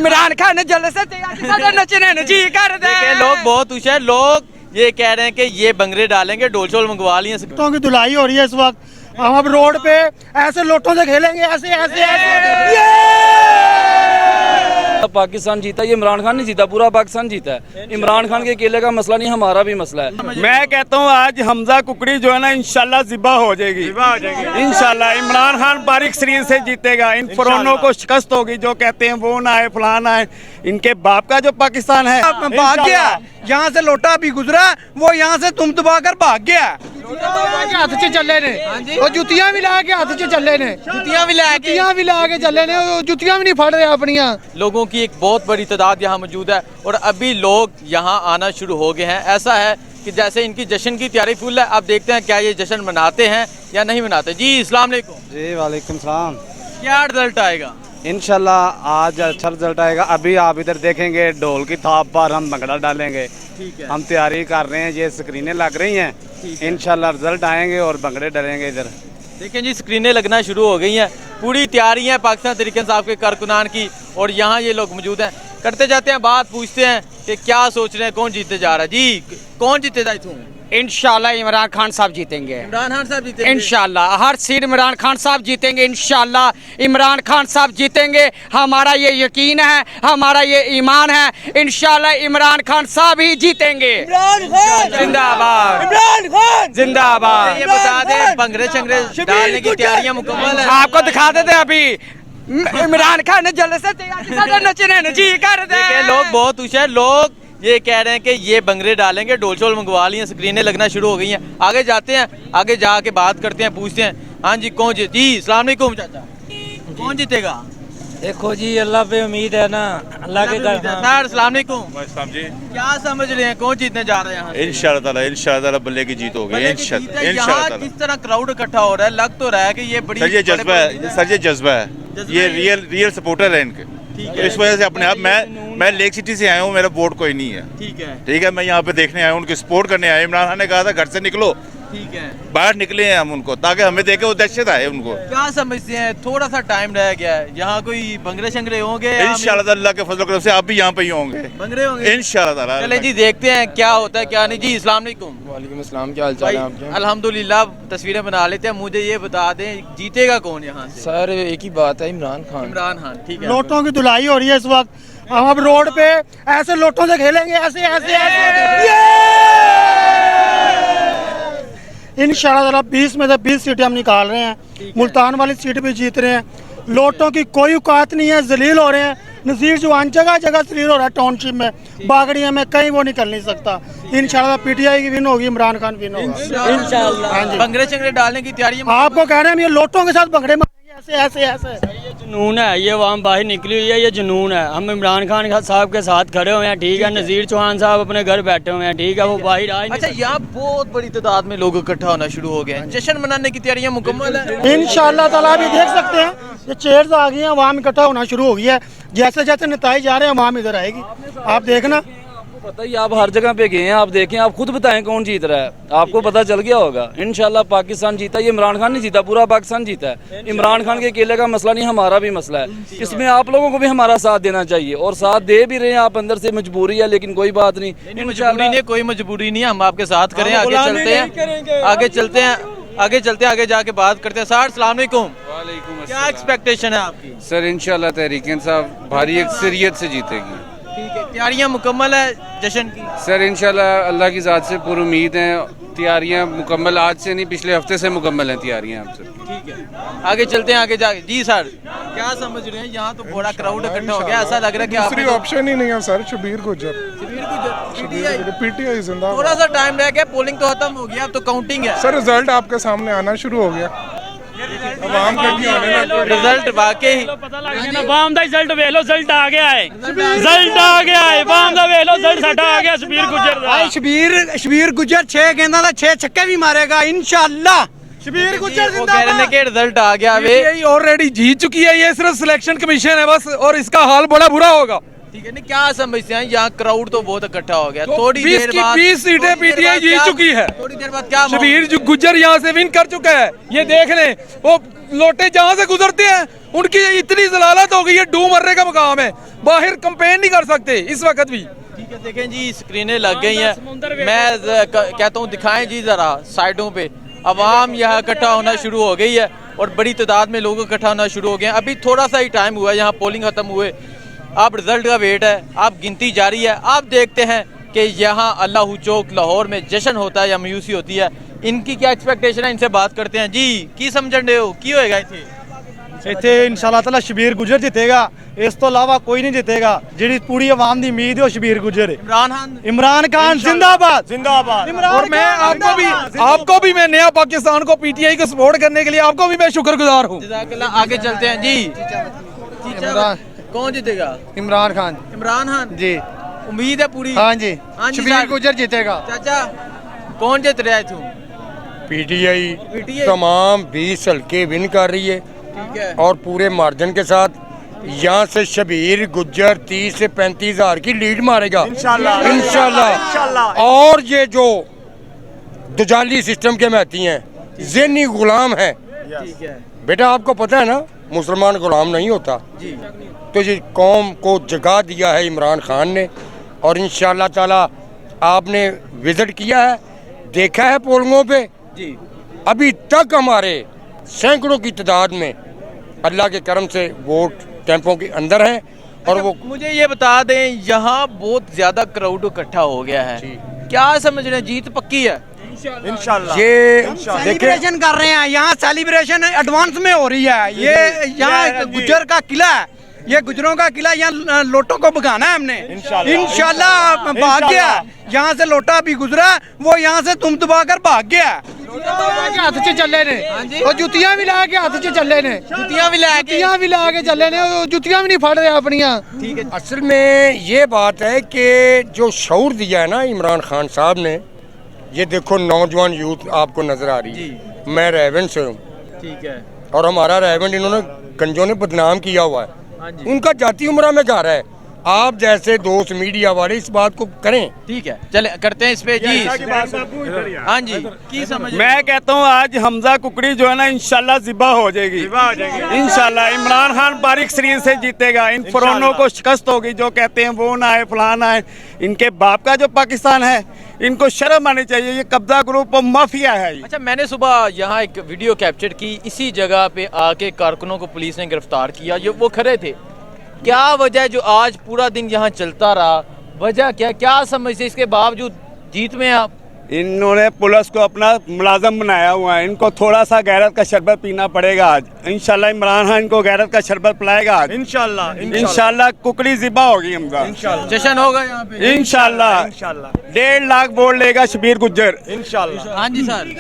इमरान खान जलसे नचने जी कर दे। लोग बहुत खुश है, लोग ये कह रहे हैं कि ये बंगरे डालेंगे, डोल शोल मंगवा लिए। लोटों की धुलाई हो रही है इस वक्त। हम अब रोड पे ऐसे लोटों से खेलेंगे, ऐसे ऐसे ऐसे। पाकिस्तान जीता, ये इमरान खान नहीं जीता, पूरा पाकिस्तान जीता है। इमरान खान के अकेले का मसला नहीं, हमारा भी मसला है। मैं कहता हूँ आज हमजा कुकड़ी जो है ना इंशाल्लाह जिबा हो जाएगी इंशाल्लाह। इमरान खान बारीक शरीर से जीतेगा, इन फरोनों को शिकस्त होगी जो कहते हैं वो ना है फलाना है। इनके बाप का जो पाकिस्तान है भाग गया, यहाँ से लोटा भी गुजरा, वो यहाँ से तुम दबा कर भाग गया। हाथ च चले ने, वो जुतियां भी ला के हाथ च चले ने, जुतियां भी ला के चले ने, जुतियां भी नहीं फड़ रहे अपनियां। लोगों की एक बहुत बड़ी तादाद यहाँ मौजूद है और अभी लोग यहाँ आना शुरू हो गए हैं। ऐसा है कि जैसे इनकी जश्न की तैयारी फुल है। अब देखते हैं क्या ये जश्न मनाते हैं या नहीं मनाते। जी अस्सलाम वालेकुम। जी वालेकुम सलाम। क्या रिजल्ट आएगा? इंशाल्लाह आज अच्छा रिजल्ट आएगा। अभी आप इधर देखेंगे ढोल की थाप पर हम भंगड़ा डालेंगे। ठीक है, हम तैयारी कर रहे हैं, ये स्क्रीनें लग रही हैं। इंशाल्लाह रिजल्ट आएंगे और भंगड़े डलेंगे इधर। देखें जी, स्क्रीनें लगना शुरू हो गई हैं, पूरी तैयारी है पाकिस्तान तहरीक इंसाफ के कारकुनान की और यहाँ ये लोग मौजूद हैं। करते जाते हैं बात, पूछते हैं कि क्या सोच रहे हैं, कौन जीते जा रहा है। जी कौन जीतेगा इथों? इंशाल्लाह इमरान खान साहब जीतेंगे। इमरान खान साहब जीतेंगे इंशाल्लाह हर सीट इमरान खान साहब जीतेंगे। इंशाल्लाह इमरान खान साहब जीतेंगे, हमारा ये यकीन है, हमारा ये ईमान है। इंशाल्लाह इमरान खान साहब ही जीतेंगे। जिंदाबाद, इमरान खान जिंदाबाद। ये बता दें भंगरे शंगरे डालने की तैयारियां मुकम्मल है? आपको दिखा देते अभी इमरान खान जलसे नचने जी कर दे। लोग बहुत खुश है, लोग ये कह रहे हैं कि ये बंगरे डालेंगे, डोल शोल मंगवा लिए, स्क्रीनें लगना शुरू हो गई हैं। आगे जाते हैं, आगे जाके बात करते हैं, पूछते हैं। हाँ जी कौन जीत? जी अस्सलाम वालेकुम चाचा, कौन जीतेगा? देखो जी अल्लाह पे उम्मीद है ना, अल्लाह के घर। सर अस्सलाम वालेकुम जी, क्या समझ रहे हैं कौन जीतने जा रहे हैं यहाँ से? इंशाल्लाह ताला बल्ले की जीत होगी इंशाल्लाह। यहाँ किस तरह क्राउड इकट्ठा हो रहा है, लग तो रहा है कि ये बड़ी सर ये जज्बा है, सर ये जज्बा है, ये रियल सपोर्टर है इनके। तो इस वजह से अपने आप मैं लेक सिटी से आया हूँ, मेरा वोट कोई नहीं है। ठीक है, मैं यहाँ पे देखने आया हूँ, उनकी सपोर्ट करने आया। इमरान खान ने कहा था घर से निकलो, ठीक है, बाहर निकले हैं हम उनको, ताकि हमें देखे वो दहशत आए उनको। क्या समझते हैं थोड़ा सा टाइम रह गया है, यहाँ कोई बंगरे शंगरे होंगे? इंशाल्लाह अल्लाह के फजल करम से आप भी यहाँ पे ही होंगे, बंगरे होंगे इंशाल्लाह ताला। चले जी देखते हैं क्या होता है क्या नहीं। जी अस्सलाम वालेकुम। वालेकुम अस्सलाम, क्या हाल चाल है आपके? अल्हम्दुलिल्लाह, तस्वीरें बना लेते हैं। मुझे ये बता दें जीतेगा कौन यहाँ से? सर एक ही बात है, इमरान खान। इमरान खान, ठीक है। लोटों की धुलाई हो रही है इस वक्त। हम अब रोड पे ऐसे लोटों से खेलेंगे, ऐसे ऐसे ऐसे। इंशाल्लाह 20 में से 20 सीटें हम निकाल रहे हैं। मुल्तान वाली सीट भी जीत रहे हैं। लोटों की कोई औकात नहीं है, जलील हो रहे हैं। नज़ीर जवान जगह जगह जलील हो रहा है, टाउनशिप में, बागड़िया में, कहीं वो निकल नहीं सकता। इंशाल्लाह पीटीआई की विन होगी, इमरान खान विन होगा इंशाल्लाह। बंगरे शंगरे डालने की तैयारी आपको कह रहे हैं हम ये लोटों के साथ भंगड़े मारेंगे, ऐसे ऐसे ऐसे। जुनून है, ये आवाम बाहर निकली हुई है, ये जुनून है। हम इमरान खान साहब के साथ खड़े हुए हैं, ठीक है। नज़ीर चौहान साहब अपने घर बैठे हुए हैं, ठीक है, वो बाहर आए। अच्छा, यहाँ बहुत बड़ी तादाद में लोग इकट्ठा होना शुरू हो गए हैं, जश्न मनाने की तैयारियां मुकम्मल है इंशाल्लाह ताला। अभी देख सकते हैं ये चेयर्स आ गई हैं, आवाम इकट्ठा होना शुरू हो गया है। जैसे जैसे नेताए जा रहे हैं आवाम इधर आएगी, आप देखना। पता ही, आप हर जगह पे गए हैं, आप देखें, आप खुद बताएं कौन जीत रहा है, आपको पता चल गया होगा। इंशाल्लाह पाकिस्तान जीता, ये इमरान खान नहीं जीता, पूरा पाकिस्तान जीता है। इमरान खान के अकेले का मसला नहीं, हमारा भी मसला है। इसमें आप लोगों को भी हमारा साथ देना चाहिए और साथ दे भी रहे हैं आप। अंदर से मजबूरी है, लेकिन कोई बात नहीं, कोई मजबूरी नहीं है, हम आपके साथ करें। आगे चलते हैं, आगे चलते हैं, आगे चलते हैं, आगे जाके बात करते हैं। सर अस्सलाम वालेकुम। क्या एक्सपेक्टेशन है आपकी? सर इंशाल्लाह तहरीक इंसाफ भारी अक्सरियत से जीतेगी। ठीक है, तैयारियां मुकम्मल है जश्न की? सर इंशाल्लाह अल्लाह की ज़ात से पूरी उम्मीद है, तैयारियां मुकम्मल, आज से नहीं पिछले हफ्ते से मुकम्मल हैं तैयारियां आप सब। ठीक है, आगे चलते हैं, आगे जाके। जी सर क्या समझ रहे हैं, यहाँ तो बड़ा क्राउड इकट्ठा हो गया, ऐसा लग रहा है कि दूसरी ऑप्शन ही नहीं है सर। शबीर गुज्जर पीटीआई जिंदाबाद। थोड़ा सा टाइम रह गया, पोलिंग तो खत्म हो गया, अब तो काउंटिंग है। सर रिजल्ट आपके सामने आना शुरू हो गया, आवाम कट्ठी होने लग गई। रिजल्ट वाकई पता लग गया ना, वाम दा रिजल्ट वेख लो, रिजल्ट आ गया है, रिजल्ट आ गया है, वाम दा वेख लो, रिजल्ट साडा आ गया शबीर गुज्जर दा। शबीर गुज्जर 6 गेंदा दा 6 छक्के भी मारेगा इंशाल्लाह। शबीर गुज्जर जिंदाबाद के रिजल्ट आ गया, वे ऑलरेडी जीत चुकी है, ये सिर्फ सिलेक्शन कमीशन है बस, और इसका हाल बड़ा बुरा होगा। ठीक है, नहीं क्या समझते हैं, यहाँ क्राउड तो बहुत इकट्ठा हो गया, थोड़ी देर बाद 20 सीटें पीटीआई जीत चुकी है। थोड़ी देर बाद क्या शबीर गुज्जर यहाँ से विन कर चुका है, ये देख लें। वो लोटे जहाँ से गुजरते हैं उनकी इतनी जलालत हो गई है, डूब मरने का मकाम है, बाहर कंपेन नहीं कर सकते इस वक्त भी। ठीक है, देखें जी स्क्रीनें लग गई हैं, मैं कहता हूँ दिखाएं जी जरा साइडों पे, अवाम यहाँ इकट्ठा होना शुरू हो गई है और बड़ी तादाद में लोग इकट्ठा होना शुरू हो गए हैं। अभी थोड़ा सा ही टाइम हुआ है, यहाँ पोलिंग खत्म हुए, अब रिजल्ट का वेट है, अब गिनती जारी है। आप देखते हैं कि यहाँ अल्लाह चौक लाहौर में जश्न होता है या मायूसी होती है, इनकी क्या एक्सपेक्टेशन है, इनसे बात करते हैं। जी की समझ रहे हो की होएगा इतने ਇੱਥੇ ਇਨਸ਼ਾਅੱਲਾ ਤਾਲਾ ਸ਼ਬੀਰ ਗੁੱਜਰ ਜਿੱਤੇਗਾ, ਇਸ ਤੋਂ ਇਲਾਵਾ ਕੋਈ ਨਹੀਂ ਜਿੱਤੇਗਾ। ਜਿਹੜੀ ਪੂਰੀ ਆਵਾਮ ਦੀ ਉਮੀਦ ਹੈ ਉਹ ਸ਼ਬੀਰ ਗੁੱਜਰ ਹੈ। इमरान खान जिंदाबाद जिंदाबाद। और मैं आपको भी मैं नया पाकिस्तान को पीटीआई को सपोर्ट करने के लिए आपको भी मैं शुक्रगुजार हूँ। आगे चलते हैं जी, कौन जीतेगा? इमरान खान इमरान खान जी, उम्मीद है पूरी? हाँ जी, हाँ जी, शबीर सर। गुज्जर जीतेगा। चाचा कौन जीत रहा है तू? पीटीआई तमाम 20 हल्के विन कर रही है ठीक है, और पूरे मार्जिन के साथ यहाँ से शबीर गुज्जर 30 से 35 हजार की लीड मारेगा इंशाल्लाह। और ये जो दुजाली सिस्टम के महती हैं, ज़हनी गुलाम हैं। ठीक है बेटा आपको पता है ना, मुसलमान गुलाम नहीं होता। जी, तो ये कौम को जगा दिया है इमरान खान ने, और इंशाल्लाह ताला आपने विजिट किया है, देखा है पोलिंगों पे, जी अभी तक हमारे सैकड़ों की तादाद में अल्लाह के करम से वोट कैंपों के अंदर हैं। और वो मुझे ये बता दें, यहाँ बहुत ज्यादा क्राउड इकट्ठा हो गया है, क्या समझ रहे हैं, जीत पक्की है? ये सेलिब्रेशन कर रहे हैं, यहाँ सेलिब्रेशन एडवांस में हो रही है। ये यहाँ गुज्जर का किला है, ये गुजरों का किला, यहाँ लोटों को भगाना है हमने इंशाल्लाह। भाग गया यहाँ से, लोटा भी गुजरा, वो यहाँ से तुम दबा कर भाग गया। हाथ च चले ने और जुतियां भी ला के हाथ च चले ने, जुतियां भी ला के चले ने, जुतियां भी नहीं फड़ रहे अपनियां। ठीक है, असल में ये बात है कि जो शऊर दिया है ना इमरान खान साहब ने, ये देखो नौजवान यूथ आपको नजर आ रही है। मैं रेवन से हूँ, ठीक है, और हमारा रेवन इन्होंने गंजों ने बदनाम किया हुआ है, हाँ जी, उनका जाती उम्र में घर है। आप जैसे दोस्त मीडिया वाले इस बात को करें। ठीक है, चले करते हैं इस पे जी। हाँ जी, की समझ मैं कहता हूँ आज हमजा कुकड़ी जो है ना इंशाल्लाह जिबा हो जाएगी इंशाल्लाह। इमरान खान बारीक शरीर से जीतेगा, इन फरौनों को शिकस्त होगी जो कहते हैं वो ना आए फलाना आए। इनके बाप का जो पाकिस्तान है, इनको शर्म आनी चाहिए, ये कब्जा ग्रुप और माफिया है ये। अच्छा, मैंने सुबह यहाँ एक वीडियो कैप्चर की, इसी जगह पे आके कारकुनों को पुलिस ने गिरफ्तार किया, जो वो खड़े थे। क्या वजह जो आज पूरा दिन यहाँ चलता रहा, वजह क्या समझते, इसके बावजूद जीत में आप? इन्होंने पुलिस को अपना मुलाजम बनाया हुआ है, इनको थोड़ा सा गैरत का शरबत पीना पड़ेगा आज इंशाल्लाह। इमरान खान इनको गैरत का शरबत पिलाएगा आज इंशाल्लाह। कुकड़ी जिबा होगी हमजा, जश्न होगा यहाँ पे इंशाल्लाह। 1.5 लाख वोट लेगा शबीर गुज्जर इंशाल्लाह। हाँ जी सर।